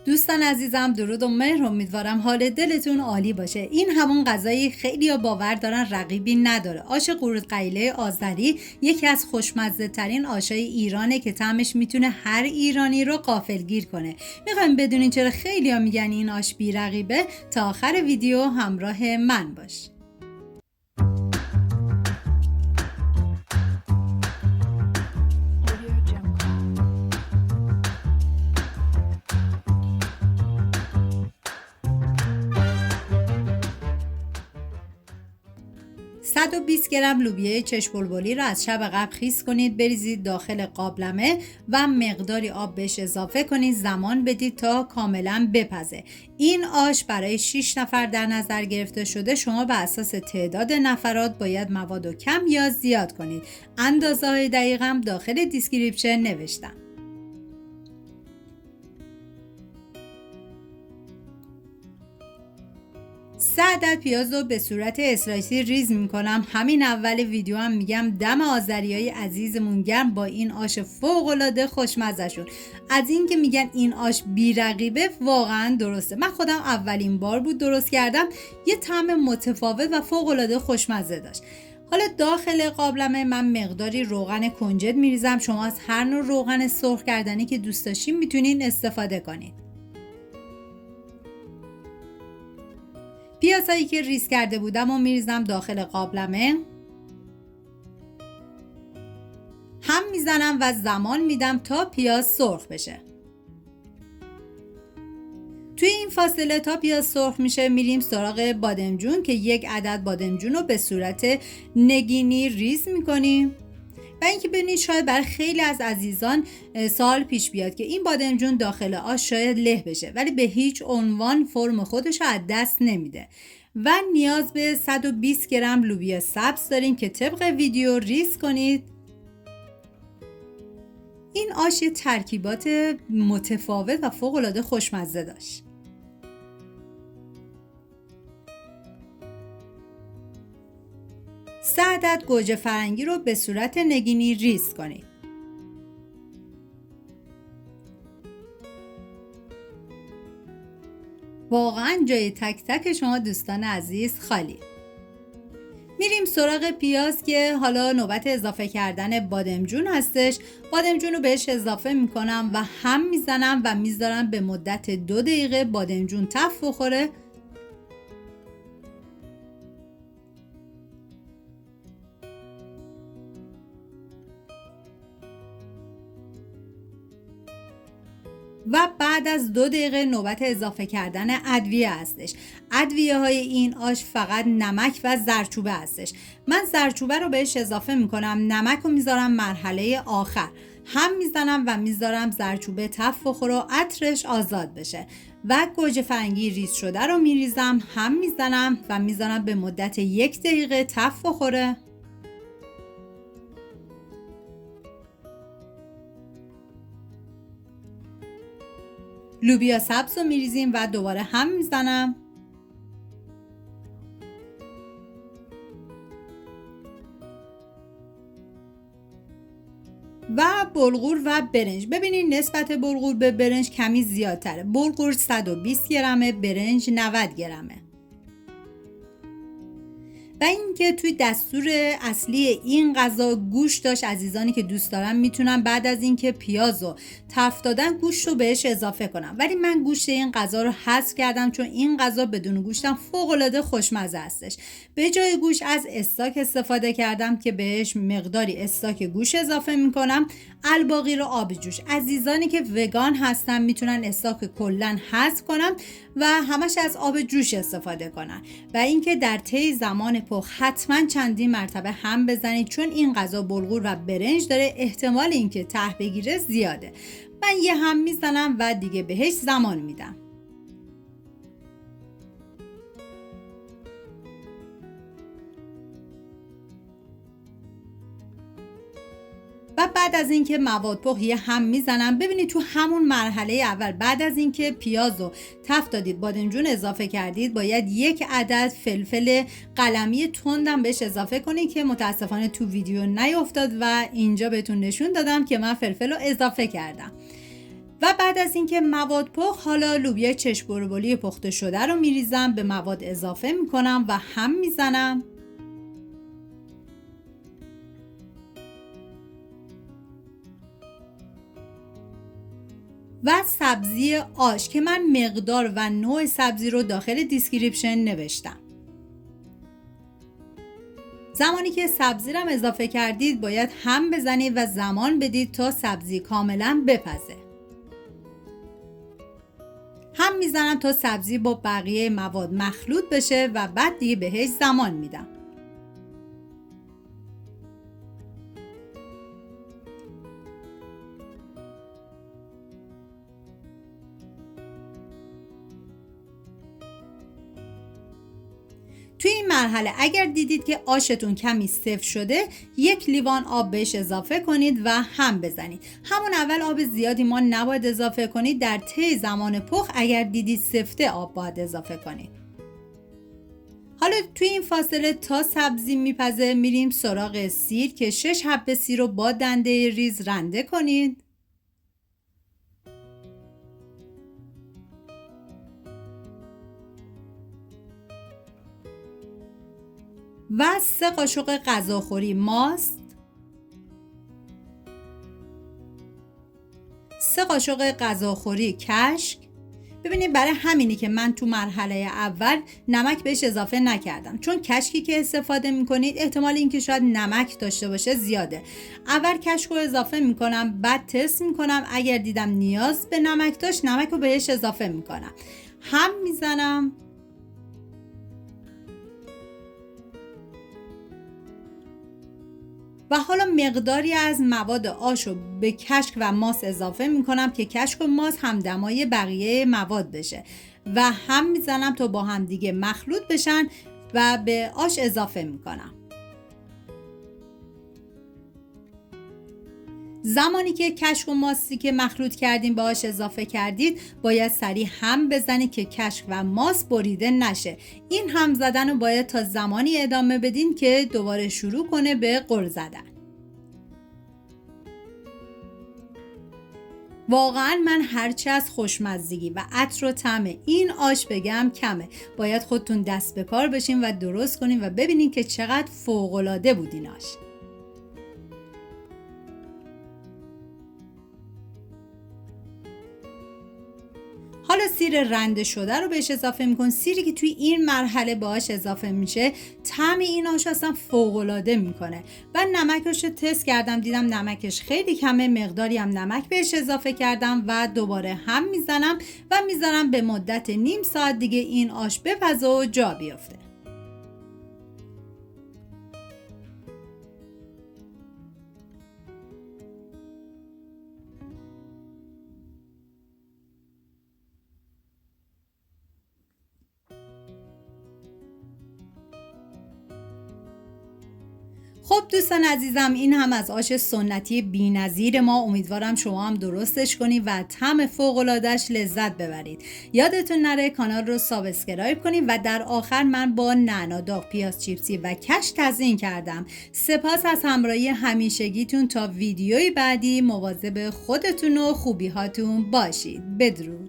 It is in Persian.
دوستان عزیزم، درود و مهر. امیدوارم حال دلتون عالی باشه. این همون غذایی خیلی‌ها باور دارن رقیبی نداره. آش قورت قیله آذری یکی از خوشمزه ترین آشای ایرانه که طعمش میتونه هر ایرانی رو غافلگیر کنه. میخوایم بدونین چرا خیلی‌ها میگن این آش بی رقیبه؟ تا آخر ویدیو همراه من باش. 120 گرم لوبیای چش بلبلی رو از شب قبل خیس کنید، بریزید داخل قابلمه و مقداری آب بهش اضافه کنید، زمان بدید تا کاملا بپزه. این آش برای 6 نفر در نظر گرفته شده. شما به اساس تعداد نفرات باید مواد کم یا زیاد کنید. اندازه‌های دقیقم داخل دیسکریپشن نوشتم. 3 عدد پیاز رو به صورت اسلایسی ریز میکنم. همین اول ویدیو هم میگم دم آذریای عزیزمون گرم با این آش فوق‌العاده خوشمزه شون. از این که میگن این آش بی رقیبه، واقعا درسته. من خودم اولین بار بود درست کردم، یه طعم متفاوت و فوق‌العاده خوشمزه داشت. حالا داخل قابلمه من مقداری روغن کنجد میریزم. شما از هر نوع روغن سرخ کردنی که دوست داشتین میتونین استفاده کنید. پیازهایی که ریز کرده بودم و میریزم داخل قابلمه. هم میزنم و زمان میدم تا پیاز سرخ بشه. توی این فاصله تا پیاز سرخ میشه میریم سراغ بادمجون که 1 عدد بادمجون رو به صورت نگینی ریز میکنیم. و اینکه ببینید شاید برای خیلی از عزیزان سوال پیش بیاد که این بادمجون داخل آش شاید له بشه، ولی به هیچ عنوان فرم خودش رو از دست نمیده. و نیاز به 120 گرم لوبیا سبز داریم که طبق ویدیو ریز کنید. این آش ترکیبات متفاوت و فوق‌العاده خوشمزه داشت. سه عدد گوجه فرنگی رو به صورت نگینی ریز کنید. واقعا جای تک تک شما دوستان عزیز خالی. میریم سراغ پیاز که حالا نوبت اضافه کردن بادمجون هستش. بادمجون رو بهش اضافه میکنم و هم میزنم و میذارم به مدت 2 دقیقه بادمجون تف بخوره. و بعد از 2 دقیقه نوبت اضافه کردن ادویه هستش. ادویه های این آش فقط نمک و زردچوبه هستش. من زردچوبه رو بهش اضافه میکنم، نمک رو میذارم مرحله آخر، هم میزنم و میذارم زردچوبه تف بخوره و عطرش آزاد بشه. و گوجه فرنگی ریز شده رو میریزم، هم میزنم و میذارم به مدت 1 دقیقه تف بخوره. لوبیا سبز رو میریزیم و دوباره هم میزنم. و بلغور و برنج. ببینید نسبت بلغور به برنج کمی زیادتره. بلغور 120 گرمه، برنج 90 گرمه. و اینکه توی دستور اصلی این غذا گوشت داشت. عزیزانی که دوست دارن میتونن بعد از اینکه پیازو تفت دادن گوشت رو بهش اضافه کنم، ولی من گوشت این غذا رو حذف کردم چون این غذا بدون گوشتم فوق العاده خوشمزه هستش. به جای گوشت از استاک استفاده کردم که بهش مقداری استاک گوشت اضافه میکنم، الباقی رو آب جوش. عزیزانی که وگان هستن میتونن استاک کلا حذف کنن و همش از آب جوش استفاده کنن. و اینکه در طی زمان پخت حتما چندین مرتبه هم بزنید چون این غذا بلغور و برنج داره، احتمال اینکه ته بگیره زیاده. من یه هم میزنم و دیگه بهش زمان میدم. و بعد از اینکه مواد پخت یه هم میزنم. ببینید تو همون مرحله اول بعد از اینکه پیازو تفت دادید، بادمجون اضافه کردید، باید 1 عدد فلفل قلمی تندم بهش اضافه کنید که متاسفانه تو ویدیو نیافتاد و اینجا بهتون نشون دادم که من فلفل رو اضافه کردم. و بعد از اینکه مواد پخت، حالا لوبیا چشم بلبلی پخته شده رو میریزم، به مواد اضافه میکنم و هم میزنم. و سبزی آش که من مقدار و نوع سبزی رو داخل دیسکریپشن نوشتم. زمانی که سبزی رو اضافه کردید باید هم بزنید و زمان بدید تا سبزی کاملا بپزه. هم میزنم تا سبزی با بقیه مواد مخلوط بشه و بعد دیگه بهش زمان میدم. توی این مرحله اگر دیدید که آشتون کمی سفت شده، 1 لیوان آب بهش اضافه کنید و هم بزنید. همون اول آب زیادی ما نباید اضافه کنید، در طی زمان پخت اگر دیدید سفته آب باید اضافه کنید. حالا توی این فاصله تا سبزی میپزه میریم سراغ سیر که 6 حبه سیر رو با دنده ریز رنده کنید. و 3 قاشق غذاخوری ماست، 3 قاشق غذاخوری کشک. ببینید برای همینی که من تو مرحله اول نمک بهش اضافه نکردم، چون کشکی که استفاده میکنید احتمال اینکه شاید نمک داشته باشه زیاده. اول کشک رو اضافه میکنم، بعد تست میکنم، اگر دیدم نیاز به نمک داشت نمک رو بهش اضافه میکنم. هم میزنم و حالا مقداری از مواد آش رو به کشک و ماست اضافه میکنم که کشک و ماست همدمای بقیه مواد بشه و هم میزنم تا با هم دیگه مخلوط بشن و به آش اضافه میکنم. زمانی که کشک و ماستی که مخلوط کردیم به آش اضافه کردید باید سریع هم بزنید که کشک و ماست بریده نشه. این هم زدن رو باید تا زمانی ادامه بدین که دوباره شروع کنه به غر زدن. واقعا من هرچی از خوشمزگی و عطر و طعم این آش بگم کمه. باید خودتون دست به کار بشین و درست کنین و ببینین که چقدر فوق‌العاده بود این آش. حالا سیر رنده شده رو بهش اضافه میکن. سیری که توی این مرحله باهاش اضافه میشه طعم این آش اصلا فوق‌العاده میکنه. و نمکش رو تست کردم، دیدم نمکش خیلی کمه، مقداری هم نمک بهش اضافه کردم و دوباره هم میزنم و میذارم به مدت نیم ساعت دیگه این آش بپزه و جا بیفته. خب دوستان عزیزم، این هم از آش سنتی بی‌نظیر ما. امیدوارم شما هم درستش کنید و طعم فوق‌العاده‌اش لذت ببرید. یادتون نره کانال رو سابسکرایب کنید و در آخر من با نعنا داغ، پیاز چیپسی و کشک تزیین کردم. سپاس از همراهی همیشگیتون. تا ویدیوی بعدی مواظب خودتون و خوبی هاتون باشید. بدرود.